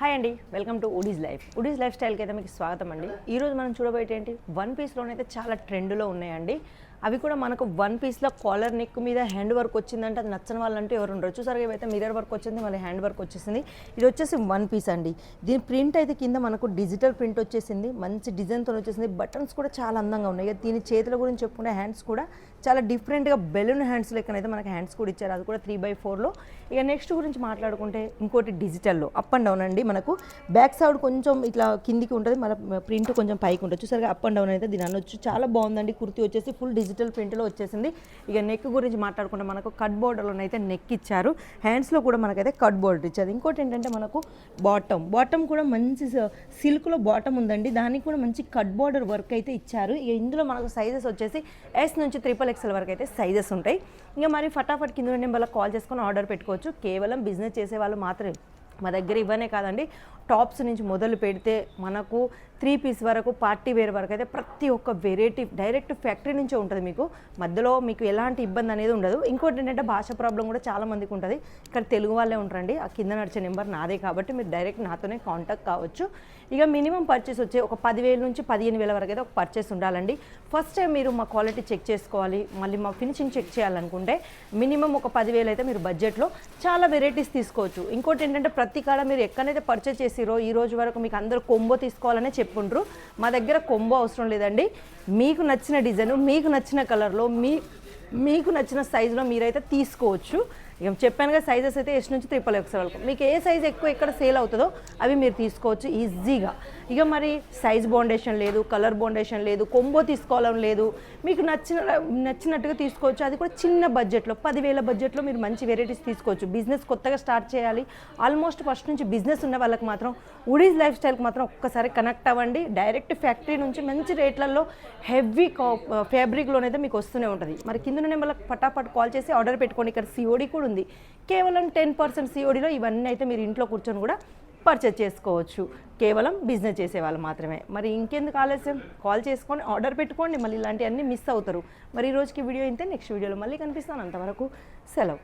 Hi అండి, welcome to వుడీస్ life స్టైల్కి అయితే మీకు స్వాగతం అండి. ఈరోజు మనం చూడబోయేది ఏంటి, వన్ పీస్లోనైతే చాలా ట్రెండ్లో ఉన్నాయండి. అవి కూడా మనకు వన్ పీస్లో కాలర్ నెక్ మీద హ్యాండ్ వర్క్ వచ్చిందంటే అది నచ్చని వాళ్ళంటూ ఎవరు ఉండరు. చూసారు ఇవైతే మిర్రర్ వర్క్ వచ్చింది, మళ్ళీ హ్యాండ్ వర్క్ వచ్చేసింది. ఇది వచ్చేసి వన్ పీస్ అండి. దీని ప్రింట్ అయితే కింద మనకు డిజిటల్ ప్రింట్ వచ్చేసింది, మంచి డిజైన్తో వచ్చేసింది. బటన్స్ కూడా చాలా అందంగా ఉన్నాయి. దీని చేతుల గురించి చెప్పుకునే హ్యాండ్స్ కూడా చాలా డిఫరెంట్గా బెలూన్ హ్యాండ్స్ లెక్కనైతే మనకి హ్యాండ్స్ కూడా ఇచ్చారు, అది కూడా 3/4లో. ఇక నెక్స్ట్ గురించి మాట్లాడుకుంటే ఇంకోటి డిజిటల్లో అప్ అండ్ డౌన్ అండి. మనకు బ్యాక్ సైడ్ కొంచెం ఇట్లా కిందికి ఉంటుంది, మన ప్రింట్ కొంచెం పైకి ఉంటుంది. చూసారుగా అప్ అండ్ డౌన్ అయితే దీని అనొచ్చు. చాలా బాగుందండి. కుర్తీ వచ్చేసి ఫుల్ డిజిటల్ ప్రింట్లో వచ్చేసింది. ఇక నెక్ గురించి మాట్లాడుకుంటే మనకు కట్ బోర్డర్లోనైతే నెక్ ఇచ్చారు, హ్యాండ్స్లో కూడా మనకైతే కట్ బోర్డర్ ఇచ్చారు. ఇంకోటి ఏంటంటే మనకు బాటమ్ కూడా మంచి సిల్క్లో బాటమ్ ఉందండి, దానికి కూడా మంచి కట్ బోర్డర్ వర్క్ అయితే ఇచ్చారు. ఇక ఇందులో మనకు సైజెస్ వచ్చేసి S నుంచి XXL వరకు అయితే సైజెస్ ఉంటాయి. ఇంకా మరి ఫటాఫట్ కింద నెంబర్లకు కాల్ చేసుకొని ఆర్డర్ పెట్టుకోవచ్చు. కేవలం బిజినెస్ చేసే వాళ్ళు మాత్రమే మా దగ్గర ఇవ్వనే కాదండి, టాప్స్ నుంచి మొదలు పెడితే మనకు 3 పీస్ వరకు, పార్టీ వేర్ వరకు అయితే ప్రతి ఒక్క వెరైటీ డైరెక్ట్ ఫ్యాక్టరీ నుంచే ఉంటుంది. మీకు మధ్యలో మీకు ఎలాంటి ఇబ్బంది అనేది ఉండదు. ఇంకోటి ఏంటంటే భాష ప్రాబ్లం కూడా చాలా మందికి ఉంటుంది. ఇక్కడ తెలుగు వాళ్ళే ఉంటారండి. ఆ కింద నడిచే నెంబర్ నాదే కాబట్టి మీరు డైరెక్ట్ నాతోనే కాంటాక్ట్ కావచ్చు. ఇక మినిమం పర్చేస్ వచ్చే ఒక 10,000 నుంచి 15,000 వరకు అయితే ఒక పర్చేస్ ఉండాలండి. ఫస్ట్ టైం మీరు మా క్వాలిటీ చెక్ చేసుకోవాలి, మళ్ళీ మా ఫినిషింగ్ చెక్ చేయాలనుకుంటే మినిమం ఒక 10,000 అయితే మీరు బడ్జెట్లో చాలా వెరైటీస్ తీసుకోవచ్చు. ఇంకోటి ఏంటంటే ప్రతి కాడ మీరు ఎక్కడైతే పర్చేస్ చేసిరో ఈ రోజు వరకు మీకు అందరూ కొంబో తీసుకోవాలనే చెప్పుకుంటారు. మా దగ్గర కొంబో అవసరం లేదండి. మీకు నచ్చిన డిజైన్, మీకు నచ్చిన కలర్లో, మీకు నచ్చిన సైజులో మీరైతే తీసుకోవచ్చు. ఇక చెప్పానుగా సైజెస్ అయితే S నుంచి XXL వరకు. మీకు ఏ సైజ్ ఎక్కువ ఎక్కడ సేల్ అవుతుందో అవి మీరు తీసుకోవచ్చు ఈజీగా. ఇక మరి సైజ్ బౌండేషన్ లేదు, కలర్ బౌండేషన్ లేదు, కొంబో తీసుకోవాలని లేదు, మీకు నచ్చినట్టుగా తీసుకోవచ్చు. అది కూడా చిన్న బడ్జెట్లో 10,000 బడ్జెట్లో మీరు మంచి వెరైటీస్ తీసుకోవచ్చు. బిజినెస్ కొత్తగా స్టార్ట్ చేయాలి, ఆల్మోస్ట్ ఫస్ట్ నుంచి బిజినెస్ ఉన్న వాళ్ళకి మాత్రం వుడీస్ లైఫ్ స్టైల్కి మాత్రం ఒక్కసారి కనెక్ట్ అవ్వండి. డైరెక్ట్ ఫ్యాక్టరీ నుంచి మంచి రేట్లలో హెవీ ఫ్యాబ్రిక్లోనైతే మీకు వస్తూనే ఉంటుంది. మరి కింద నెంబర్లకు పటాపట్ కాల్ చేసి ఆర్డర్ పెట్టుకోండి. ఇక్కడ COD కూడా ఉంది. కేవలం 10% CODలో ఇవన్నీ అయితే మీరు ఇంట్లో కూర్చొని కూడా పర్చేజ్ చేసుకోవచ్చు. కేవలం బిజినెస్ చేసే వాళ్ళు మాత్రమే. మరి ఇంకెందుకు ఆలస్యం, కాల్ చేసుకొని ఆర్డర్ పెట్టుకోండి. మళ్ళీ ఇలాంటివన్నీ మిస్ అవుతారు. మరి ఈ రోజుకి వీడియో ఇంతే, నెక్స్ట్ వీడియోలో మళ్ళీ కనిపిస్తాను. అంతవరకు సెలవు.